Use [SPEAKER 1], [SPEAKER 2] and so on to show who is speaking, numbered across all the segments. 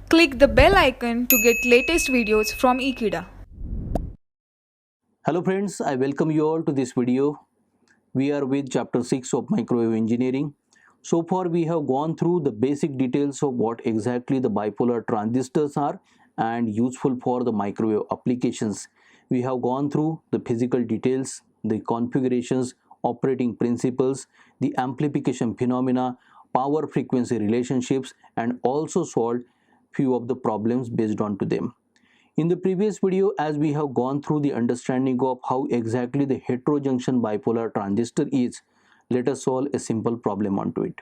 [SPEAKER 1] Click the bell icon to get latest videos from Ekeeda.
[SPEAKER 2] Hello friends, I welcome you all to this video. We are with chapter 6 of microwave engineering. So far we have gone through the basic details of what exactly the bipolar transistors are and useful for the microwave applications. We have gone through the physical details, the configurations, operating principles, the amplification phenomena, power frequency relationships, and also solved few of the problems based on to them. In the previous video, as we have gone through the understanding of how exactly the heterojunction bipolar transistor is, let us solve a simple problem onto it.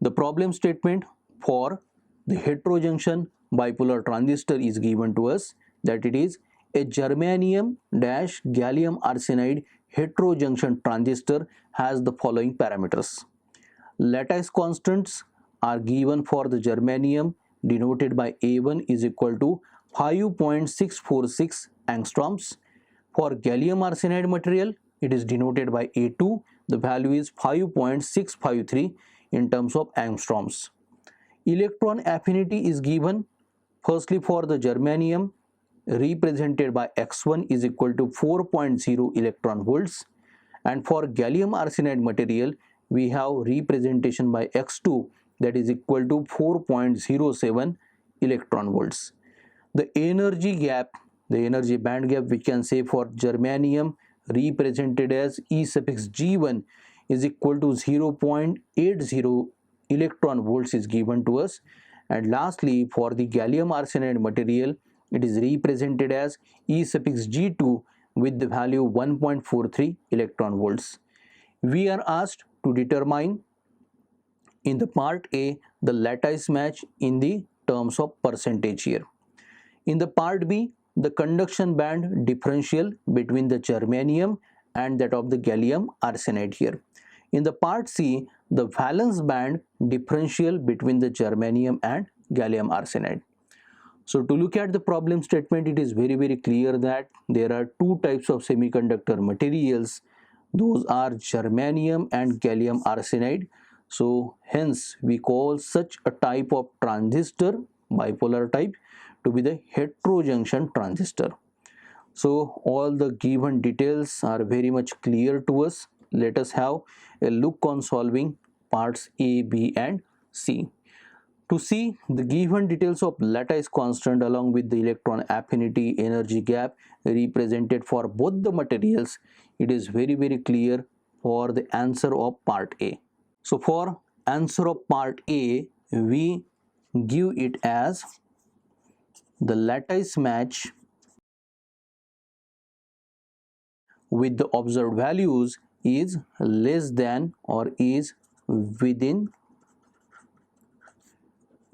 [SPEAKER 2] The problem statement for the heterojunction bipolar transistor is given to us, that it is a germanium-gallium arsenide heterojunction transistor has the following parameters. Lattice constants are given for the germanium, denoted by A1 is equal to 5.646 angstroms. For gallium arsenide material, it is denoted by A2, the value is 5.653 in terms of angstroms. Electron affinity is given firstly for the germanium, represented by X1 is equal to 4.0 electron volts, and for gallium arsenide material we have representation by X2, that is equal to 4.07 electron volts. The energy gap, the energy band gap, we can say for germanium represented as E suffix G1 is equal to 0.80 electron volts is given to us. And lastly, for the gallium arsenide material, it is represented as E suffix G2 with the value 1.43 electron volts. We are asked to determine in the part A the lattice match in the terms of percentage here. In the part B, the conduction band differential between the germanium and that of the gallium arsenide here. In the part C, the valence band differential between the germanium and gallium arsenide. So to look at the problem statement, it is very clear that there are two types of semiconductor materials. Those are germanium and gallium arsenide. So hence we call such a type of transistor, bipolar type, to be the heterojunction transistor. So all the given details are very much clear to us. Let us have a look on solving parts A, B and C. To see the given details of lattice constant along with the electron affinity, energy gap represented for both the materials, it is very clear for the answer of part A. So for answer of part A, we give it as the lattice match with the observed values is less than or is within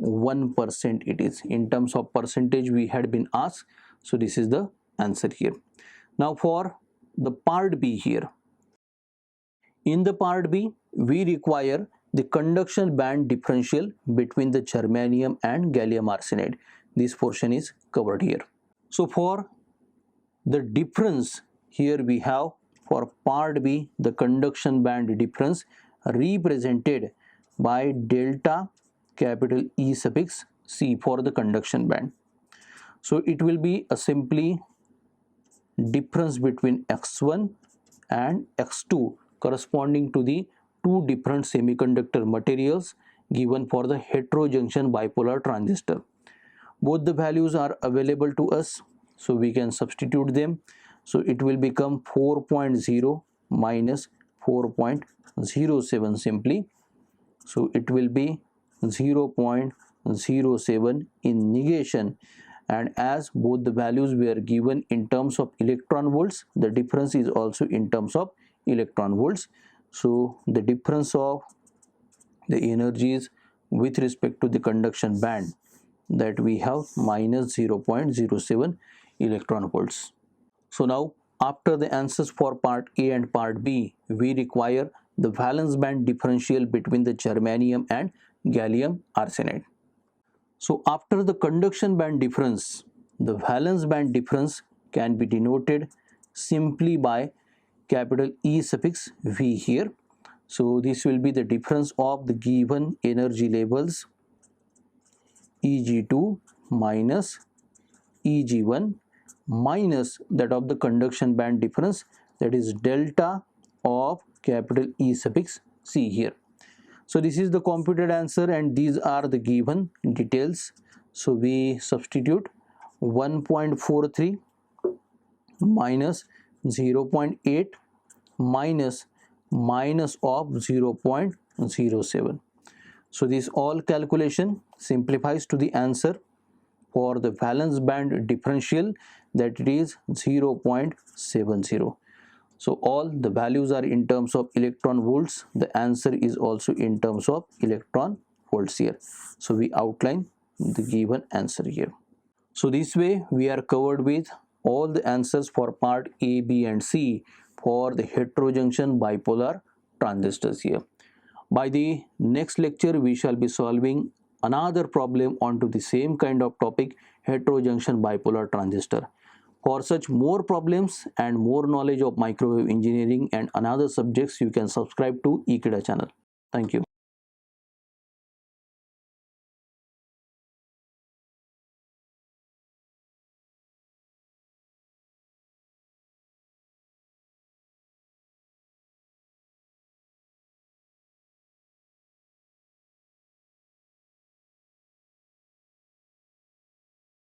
[SPEAKER 2] 1%. It is in terms of percentage we had been asked, so this is the answer here. Now for the part B here, in the part B we require the conduction band differential between the germanium and gallium arsenide. This portion is covered here. So for the difference here we have for part B the conduction band difference represented by delta capital E suffix C for the conduction band. So it will be a simply difference between X1 and X2 corresponding to the two different semiconductor materials given for the heterojunction bipolar transistor. Both the values are available to us, so we can substitute them. So it will become 4.0 minus 4.07 simply. So it will be 0.07 in negation, and as both the values were given in terms of electron volts, the difference is also in terms of electron volts. So the difference of the energies with respect to the conduction band, that we have minus 0.07 electron volts. So now after the answers for part A and part B, we require the valence band differential between the germanium and gallium arsenide. So after the conduction band difference, the valence band difference can be denoted simply by capital E suffix V here. So this will be the difference of the given energy levels Eg2 minus Eg1 minus that of the conduction band difference, that is delta of capital E suffix C here. So this is the computed answer and these are the given details. So we substitute 1.43 minus 0.8 minus of 0.07. So this all calculation simplifies to the answer for the valence band differential, that it is 0.70. So all the values are in terms of electron volts. The answer is also in terms of electron volts here. So we outline the given answer here. So this way we are covered with all the answers for part A, B and C for the heterojunction bipolar transistors here. By the next lecture we shall be solving another problem onto the same kind of topic, heterojunction bipolar transistor. For such more problems and more knowledge of microwave engineering and another subjects, you can subscribe to Ekeeda channel. Thank you.